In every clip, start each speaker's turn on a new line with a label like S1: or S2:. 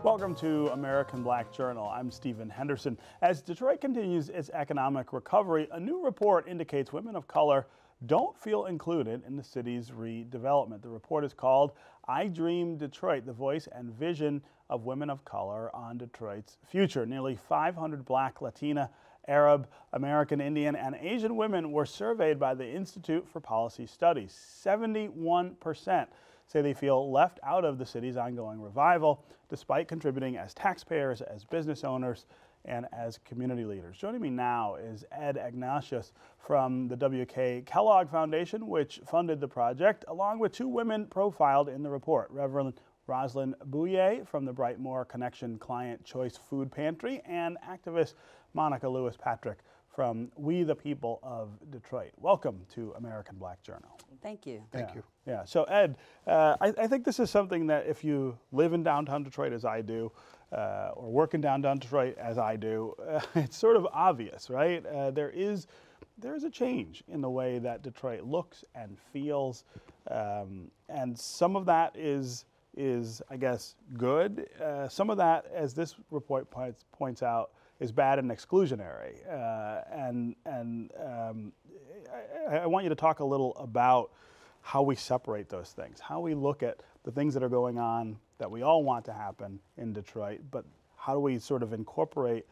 S1: Welcome to American Black Journal. I'm Stephen Henderson. As Detroit continues its economic recovery, a new report indicates women of color don't feel included in the city's redevelopment. The report is called I Dream Detroit, the voice and vision of women of color on Detroit's future. Nearly 500 Black, Latina, Arab, American Indian, and Asian women were surveyed by the Institute for Policy Studies. 71% say they feel left out of the city's ongoing revival, despite contributing as taxpayers, as business owners, and as community leaders. Joining me now is Ed Egnatios from the Kellogg Foundation, which funded the project, along with two women profiled in the report, Reverend Roslyn Bouier from the Brightmoor Connection Client Choice Food Pantry, and activist Monica Lewis-Patrick from We the People of Detroit. Welcome to American Black Journal.
S2: Thank you.
S1: Thank you. Yeah, so Ed, I think this is something that if you live in downtown Detroit as I do, or work in downtown Detroit as I do, it's sort of obvious, right? There is a change in the way that Detroit looks and feels, and some of that is I guess, good. Some of that, as this report points out, is bad and exclusionary. I want you to talk a little about how we separate those things, how we look at the things that are going on that we all want to happen in Detroit, but how do we sort of incorporate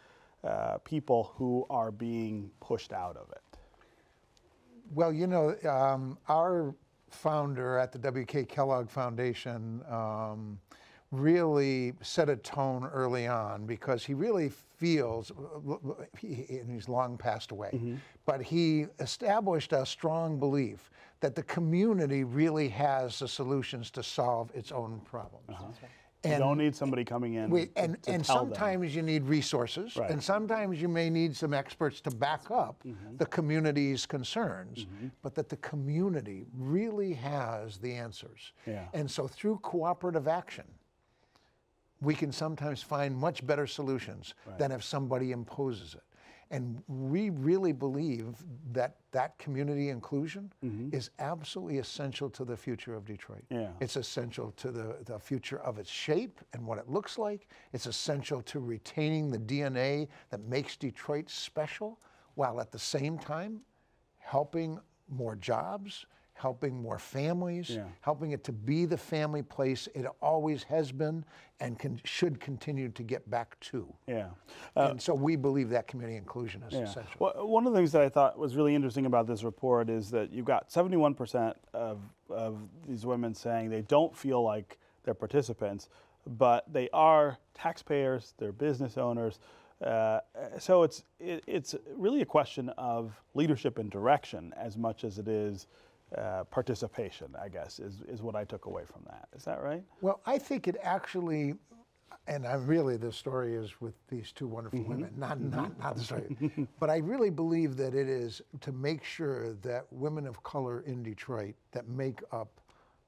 S1: people who are being pushed out of it?
S3: Well, you know, our founder at the W.K. Kellogg Foundation really set a tone early on, because he really feels, and he's long passed away, but he established a strong belief that the community really has the solutions to solve its own problems.
S1: And you don't need somebody coming in
S3: and sometimes you need resources, and sometimes you may need some experts to back up the community's concerns, but that the community really has the answers. And so through cooperative action, we can sometimes find much better solutions than if somebody imposes it. And we really believe that that community inclusion is absolutely essential to the future of Detroit. It's essential to the future of its shape and what it looks like. It's essential to retaining the DNA that makes Detroit special, while at the same time helping more jobs, helping more families, helping it to be the family place it always has been and should continue to get back to. And so we believe that community inclusion is essential.
S1: Well, one of the things that I thought was really interesting about this report is that you've got 71% of these women saying they don't feel like they're participants, but they are taxpayers, they're business owners. So it's really a question of leadership and direction as much as it is participation, I guess, is what I took away from that. Is that right?
S3: Well, I think it actually, and the story is with these two wonderful women, not the story, but I really believe that it is to make sure that women of color in Detroit that make up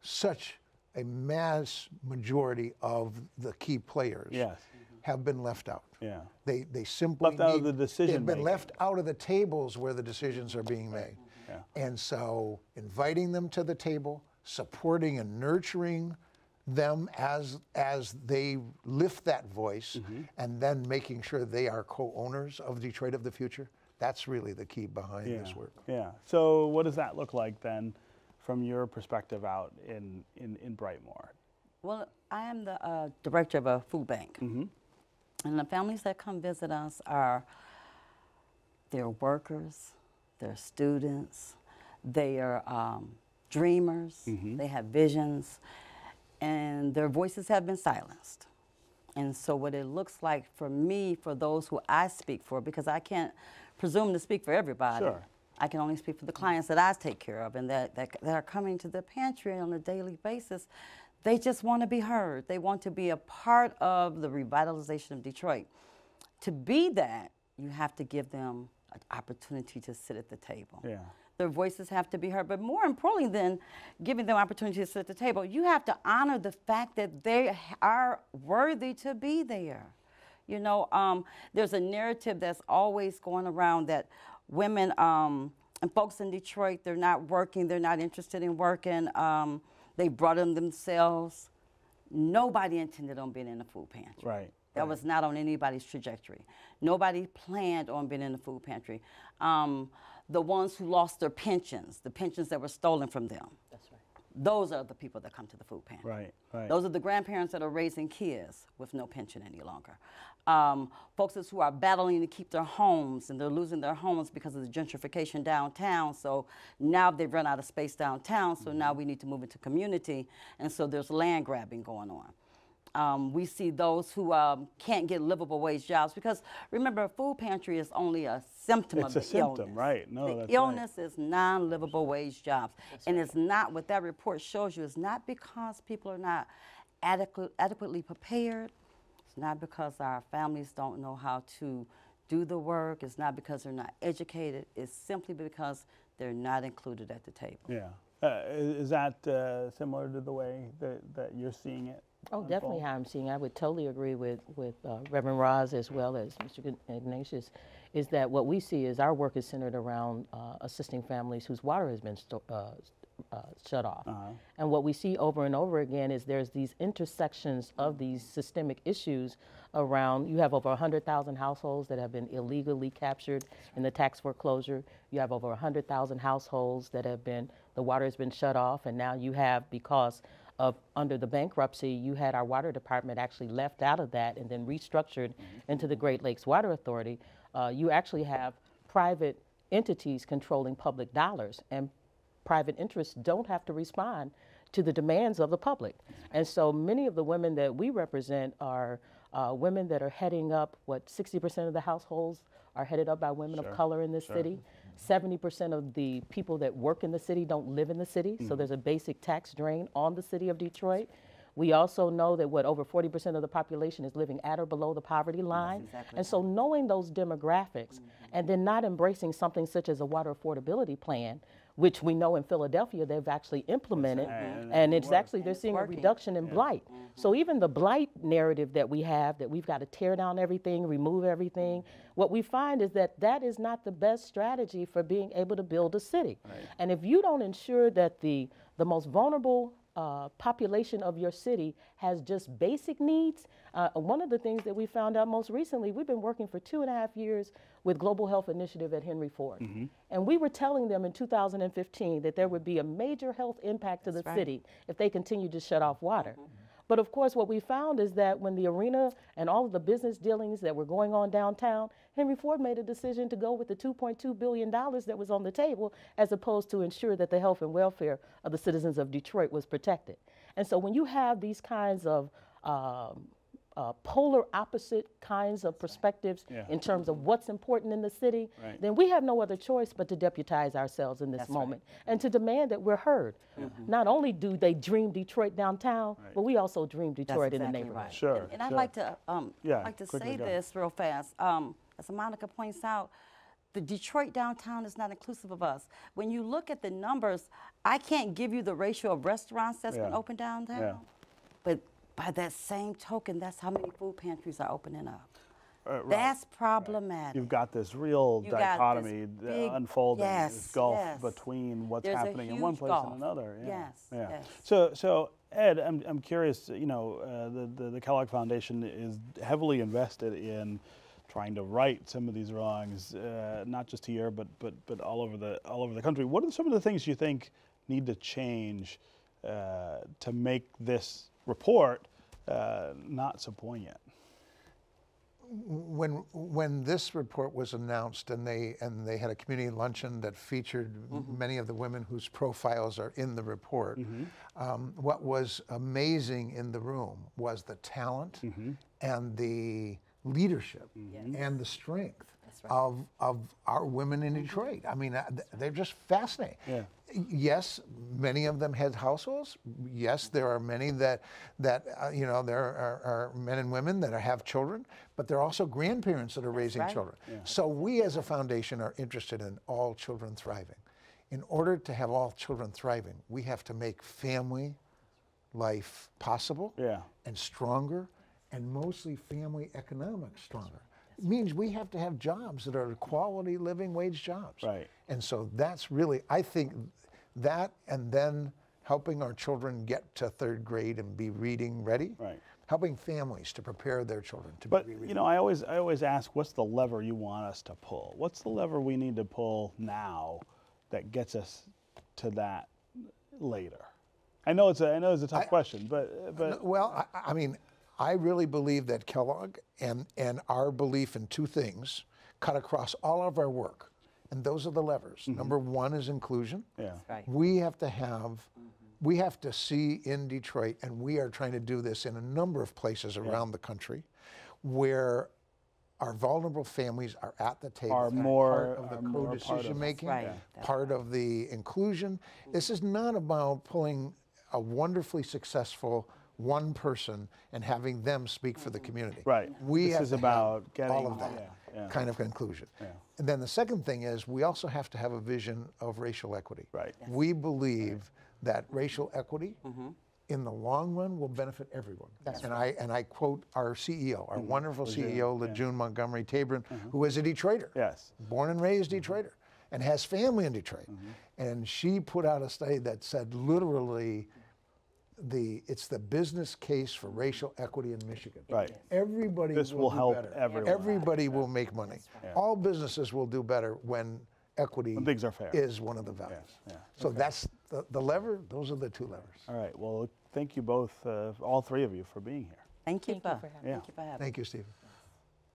S3: such a mass majority of the key players have been left out. They simply
S1: left out of the decision
S3: they've been left out of the tables where the decisions are being made. And so inviting them to the table, supporting and nurturing them as they lift that voice, and then making sure they are co-owners of Detroit of the future, that's really the key behind this work.
S1: So what does that look like then from your perspective out in Brightmoor?
S2: Well, I am the director of a food bank. And the families that come visit us they're workers, they're students, they are dreamers, they have visions, and their voices have been silenced. And so what it looks like for me, for those who I speak for, because I can't presume to speak for everybody. I can only speak for the clients that I take care of and that are coming to the pantry on a daily basis. They just want to be heard. They want to be a part of the revitalization of Detroit. To be that, you have to give them an opportunity to sit at the table. Their voices have to be heard, but more importantly than giving them opportunity to sit at the table, you have to honor the fact that they are worthy to be there. You know, there's a narrative that's always going around that women and folks in Detroit, they're not working, they're not interested in working, they brought them themselves. nobody intended on being in the food pantry.
S1: Right.
S2: That was not on anybody's trajectory. Nobody planned on being in the food pantry. The ones who lost their pensions, the pensions that were stolen from them.
S4: That's right.
S2: Those are the people that come to the food pantry.
S1: Right, right.
S2: Those are the grandparents that are raising kids with no pension any longer. Folks who are battling to keep their homes, and they're losing their homes because of the gentrification downtown. So now they've run out of space downtown, so now we need to move into community. And so there's land grabbing going on. We see those who can't get livable wage jobs because, remember, a food pantry is only a symptom of the illness.
S1: It's a symptom, right? No,
S2: the
S1: that's
S2: illness is non-livable wage jobs. And it's not, what that report shows you, is not because people are not adequately prepared. It's not because our families don't know how to do the work. It's not because they're not educated. It's simply because they're not included at the table.
S1: Yeah. Is that similar to the way that you're seeing it?
S4: Oh, definitely how I'm seeing it. I would totally agree with Reverend Roz as well as Mr. Ignatius, is that what we see is our work is centered around assisting families whose water has been shut off. And what we see over and over again is there's these intersections of these systemic issues around. You have over 100,000 households that have been illegally captured in the tax foreclosure. You have over 100,000 households that have been, the water has been shut off, and now you have, because of under the bankruptcy, you had our water department actually left out of that and then restructured into the Great Lakes Water Authority. You actually have private entities controlling public dollars, and private interests don't have to respond to the demands of the public. And so many of the women that we represent are women that are heading up, 60% of the households are headed up by women of color in this city. 70% of the people that work in the city don't live in the city, so there's a basic tax drain on the city of Detroit. We also know that over 40% of the population is living at or below the poverty line. And so knowing those demographics and then not embracing something such as a water affordability plan, which we know in Philadelphia they've actually implemented, and it's actually, they're seeing a reduction in blight. So even the blight narrative that we have, that we've got to tear down everything, remove everything, what we find is that that is not the best strategy for being able to build a city. And if you don't ensure that the most vulnerable population of your city has just basic needs. One of the things that we found out most recently, we've been working for 2.5 years with Global Health Initiative at Henry Ford. And we were telling them in 2015 that there would be a major health impact to the city if they continued to shut off water. But of course, what we found is that when the arena and all of the business dealings that were going on downtown, Henry Ford made a decision to go with the $2.2 billion that was on the table, as opposed to ensure that the health and welfare of the citizens of Detroit was protected. And so when you have these kinds of polar opposite kinds of perspectives in terms of what's important in the city, then we have no other choice but to deputize ourselves in this moment and to demand that we're heard. Not only do they dream Detroit downtown, but we also dream Detroit in the neighborhood.
S2: And I'd like to say this real fast. As Monica points out, the Detroit downtown is not inclusive of us. When you look at the numbers, I can't give you the ratio of restaurants that's been open downtown, but by that same token, that's how many food pantries are opening up. That's problematic.
S1: You've got this real dichotomy unfolding, this gulf between what's happening in one place and another. So Ed, I'm curious, you know, the Kellogg Foundation is heavily invested in trying to right some of these wrongs, not just here, but all over the country. What are some of the things you think need to change to make this report not so poignant?
S3: When this report was announced, and they had a community luncheon that featured many of the women whose profiles are in the report, what was amazing in the room was the talent and the leadership and the strength of our women in Detroit. I mean, they're just fascinating. Yes, many of them had households. Yes, there are many that you know, there are men and women that have children, but there are also grandparents that are raising children. So we as a foundation are interested in all children thriving. In order to have all children thriving, we have to make family life possible and stronger, and mostly family economics stronger. It means we have to have jobs that are quality living wage jobs. And so that's really, I think that, and then helping our children get to 3rd grade and be reading ready,
S1: Right.
S3: helping families to prepare their children to
S1: But
S3: be reading
S1: you know, I always ask, what's the lever you want us to pull? What's the lever we need to pull now that gets us to that later? I know it's a tough question, but
S3: Well, I mean, I really believe that Kellogg and our belief in 2 things cut across all of our work, and those are the levers. Number 1 is inclusion.
S1: yeah,
S2: Right.
S3: We have to have, we have to see in Detroit, and we are trying to do this in a number of places around the country, where our vulnerable families are at the table,
S1: Are more-
S3: part of
S1: are
S3: the
S1: more part of-
S3: co-decision making,
S2: Right. That's
S3: part of the inclusion. This is not about pulling a wonderfully successful one person and having them speak for the community.
S1: Right.
S3: We
S1: This
S3: have
S1: is
S3: to
S1: about
S3: have
S1: getting-
S3: all of that
S1: yeah.
S3: kind of inclusion.
S1: Yeah.
S3: And then the second thing is we also have to have a vision of racial equity.
S1: Right.
S3: We believe that racial equity in the long run will benefit everyone. And I quote our CEO, our wonderful CEO, LeJune Montgomery Tabron, who is a Detroiter.
S1: Yes.
S3: Born and raised Detroiter, and has family in Detroit. And she put out a study that said literally it's the business case for racial equity in Michigan.
S1: Right.
S3: Everybody
S1: This
S3: will
S1: will
S3: do
S1: help
S3: better.
S1: everyone.
S3: Everybody will make money. All businesses will do better when equity
S1: When things are fair.
S3: is one of the values.
S1: Yeah.
S3: So that's the lever. Those are the 2 levers.
S1: All right. Well, thank you both, all 3 of you, for being here.
S2: Thank you
S4: Thank you
S2: for
S4: for having
S1: me.
S2: Thank you for having me.
S3: Thank you, Stephen.